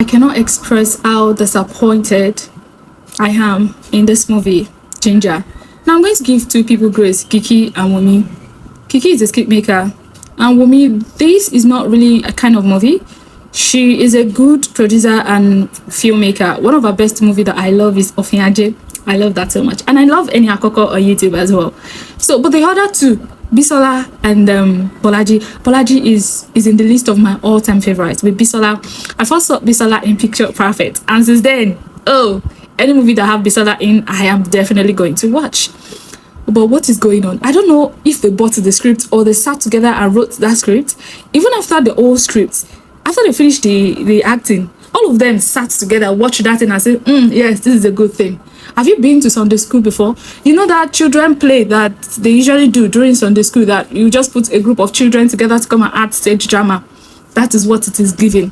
cannot express how disappointed I am in this movie, Ginger. Now I'm going to give two people grace, Kiki and Wumi. Kiki is a skip maker, and Wumi, this is not really a kind of movie. She is a good producer and filmmaker. One of her best movie that I love is Ofinyaje. I love that so much. And I love Eni Akoko on YouTube as well. So, but the other two, Bisola and Bolaji. Bolaji is in the list of my all-time favorites. With Bisola, I first saw Bisola in Picture Perfect. And since then, any movie that have Bisola in, I am definitely going to watch. But what is going on? I don't know if they bought the script or they sat together and wrote that script. Even after the old script, after they finished the acting, all of them sat together, watched that and I said, yes, this is a good thing. Have you been to Sunday school before? You know that children play that they usually do during Sunday school, that you just put a group of children together to come and act stage drama. That is what it is giving.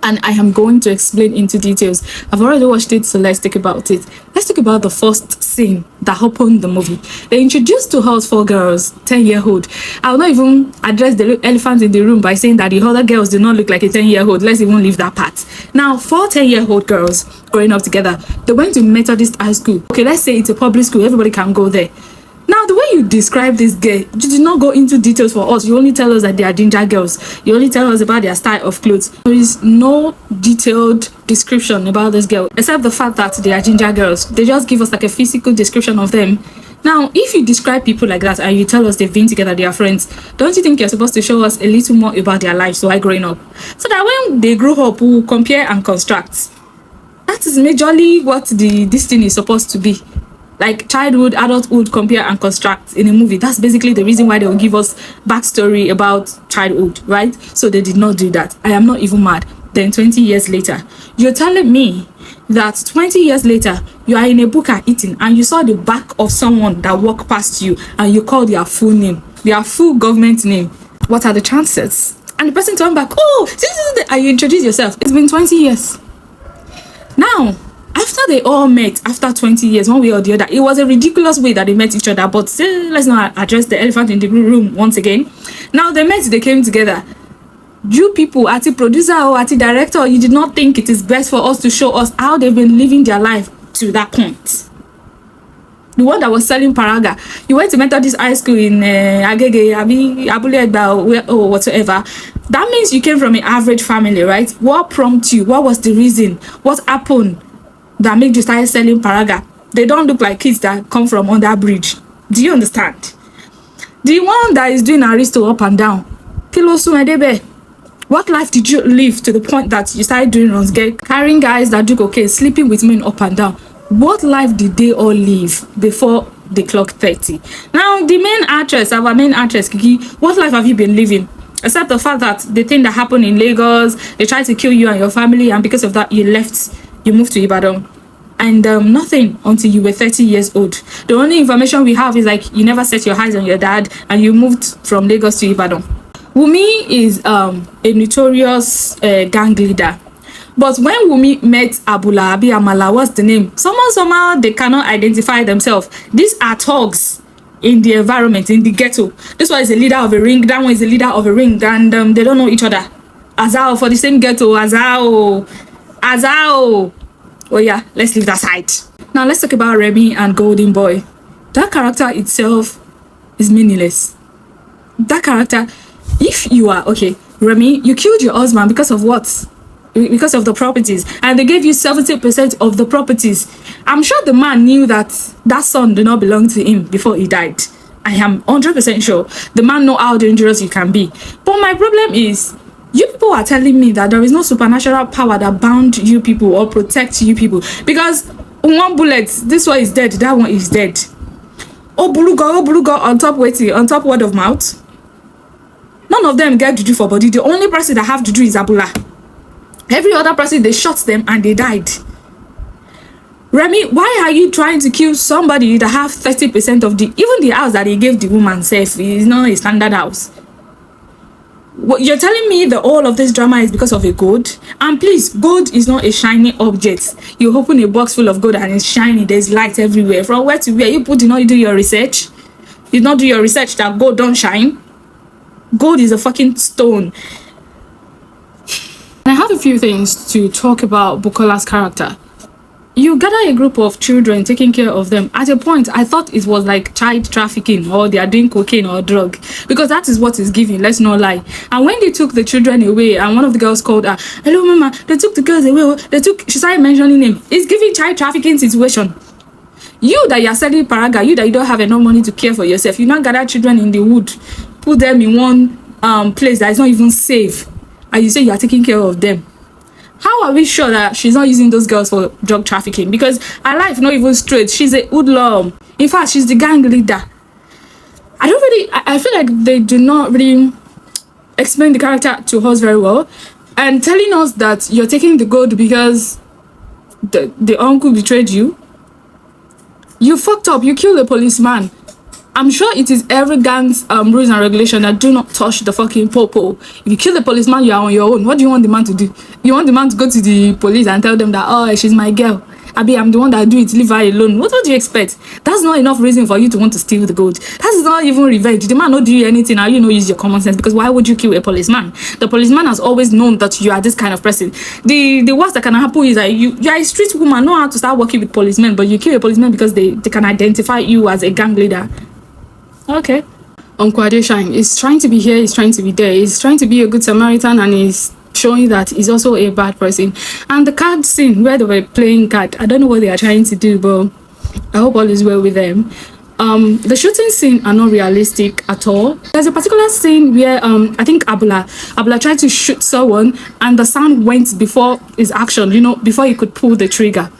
And I am going to explain into details. I've already watched it, so let's talk about it. Let's talk about the first scene that opened the movie. They introduced to us 4 girls, 10-year-old. I will not even address the elephant in the room by saying that the other girls do not look like a 10-year-old. Let's even leave that part. Now, 4 10-year-old girls growing up together. They went to Methodist High School. Okay, let's say it's a public school. Everybody can go there. Now, the way you describe this girl, you did not go into details for us. You only tell us that they are ginger girls. You only tell us about their style of clothes. There is no detailed description about this girl, except the fact that they are ginger girls. They just give us like a physical description of them. Now, if you describe people like that and you tell us they've been together, they are friends, don't you think you're supposed to show us a little more about their lives while growing up? So that when they grow up, we'll compare and construct. That is majorly what this thing is supposed to be. Like childhood, adulthood, compare and construct in a movie. That's basically the reason why they will give us backstory about childhood, right? So they did not do that. I am not even mad. Then 20 years later, you're telling me that 20 years later, you are in a buka eating and you saw the back of someone that walked past you and you called their full name, their full government name. What are the chances? And the person turned back, and you introduce yourself. It's been 20 years. Now, after they all met, after 20 years, one way or the other, it was a ridiculous way that they met each other, but let's not address the elephant in the room once again. Now they met, they came together. You people, as a producer or as a director, you did not think it is best for us to show us how they've been living their life to that point. The one that was selling paraga, you went to Methodist High School in Agege, Abule Egba, or whatever. That means you came from an average family, right? What prompted you? What was the reason? What happened that made you start selling paraga? They don't look like kids that come from under bridge. Do you understand? The one that is doing aristo up and down. What life did you live to the point that you started doing runs, carrying guys that do cocaine, sleeping with men up and down? What life did they all live before they clocked 30? Now, the main actress, our main actress, Kiki, what life have you been living? Except the fact that the thing that happened in Lagos, they tried to kill you and your family, and because of that, you moved to Ibadan. And nothing until you were 30 years old. The only information we have is like you never set your eyes on your dad and you moved from Lagos to Ibadan. Wumi is a notorious gang leader. But when Wumi met Abula Abi Amala, what's the name? Somehow they cannot identify themselves. These are thugs in the environment, in the ghetto. This one is a leader of a ring, that one is a leader of a ring, and they don't know each other. Azao for the same ghetto, Azao. Oh yeah, let's leave that side. Now let's talk about Remy and Golden Boy. That character itself is meaningless. That character, if you are, okay, Remy, you killed your husband because of what? Because of the properties, and they gave you 70% of the properties. I'm sure the man knew that that son did not belong to him before he died. I am 100% sure the man know how dangerous you can be. But my problem is, you people are telling me that there is no supernatural power that bound you people or protect you people, because one bullet, this one is dead, that one is dead. Oh bulugo on top waiting, on top word of mouth. None of them get juju for body. The only person that have juju is Abula. Every other person, they shot them and they died. Remy, why are you trying to kill somebody that have 30% of even the house that he gave the woman safe is not a standard house? What you're telling me that all of this drama is because of a gold? And please, gold is not a shiny object. You open a box full of gold and it's shiny, there's light everywhere. From where to where? You did not do your research? You did not do your research that gold don't shine? Gold is a fucking stone. And I have a few things to talk about Bukola's character. You gather a group of children, taking care of them. At a point, I thought it was like child trafficking, or they are doing cocaine or drug, because that is what is given, let's not lie. And when they took the children away, and one of the girls called her, "Hello mama, they took the girls away, she started mentioning him. It's giving child trafficking situation. You that you're selling paraga, you that you don't have enough money to care for yourself, you now gather children in the wood, put them in one place that is not even safe, and you say you are taking care of them. How are we sure that she's not using those girls for drug trafficking? Because her life not even straight. She's a hoodlum. In fact, she's the gang leader. I feel like they do not really explain the character to us very well, and telling us that you're taking the gold because the uncle betrayed you. You fucked up. You killed a policeman. I'm sure it is every gang's rules and regulation that do not touch the fucking popo. If you kill the policeman, you are on your own. What do you want the man to do? You want the man to go to the police and tell them that, oh, she's my girl. Abi, I'm the one that do it, leave her alone. What do you expect? That's not enough reason for you to want to steal the gold. That's not even revenge. The man not do you anything, and you know use your common sense, because why would you kill a policeman? The policeman has always known that you are this kind of person. The worst that can happen is that you are a street woman, know how to start working with policemen, but you kill a policeman because they can identify you as a gang leader. Okay. Uncle Adeshine is trying to be here, he's trying to be there, he's trying to be a good Samaritan, and he's showing that he's also a bad person. And the card scene where they were playing card, I don't know what they are trying to do, but I hope all is well with them. The shooting scene are not realistic at all. There's a particular scene where I think Abula tried to shoot someone, and the sound went before his action, you know, before he could pull the trigger.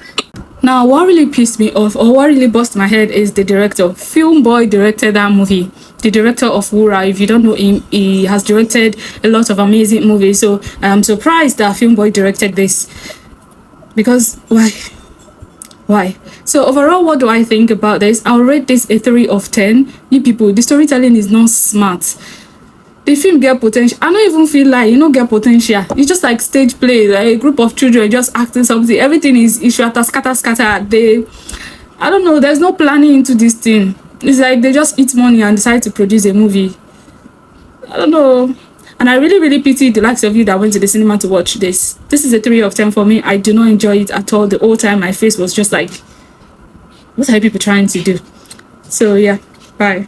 Now, what really pissed me off, or what really busted my head, is the director. Filmboy directed that movie. The director of Wura, if you don't know him, he has directed a lot of amazing movies. So I'm surprised that Filmboy directed this. Because, why? So overall, what do I think about this? I'll rate this a 3 of 10. You people, the storytelling is not smart. The film get potential. I don't even feel like, you know, get potential. It's just like stage play, like a group of children just acting something. Everything is scatter. I don't know, there's no planning into this thing. It's like they just eat money and decide to produce a movie. I don't know. And I really pity the likes of you that went to the cinema to watch this. This is a 3 of 10 for me. I do not enjoy it at all. The whole time my face was just like, what are people trying to do? So yeah, bye.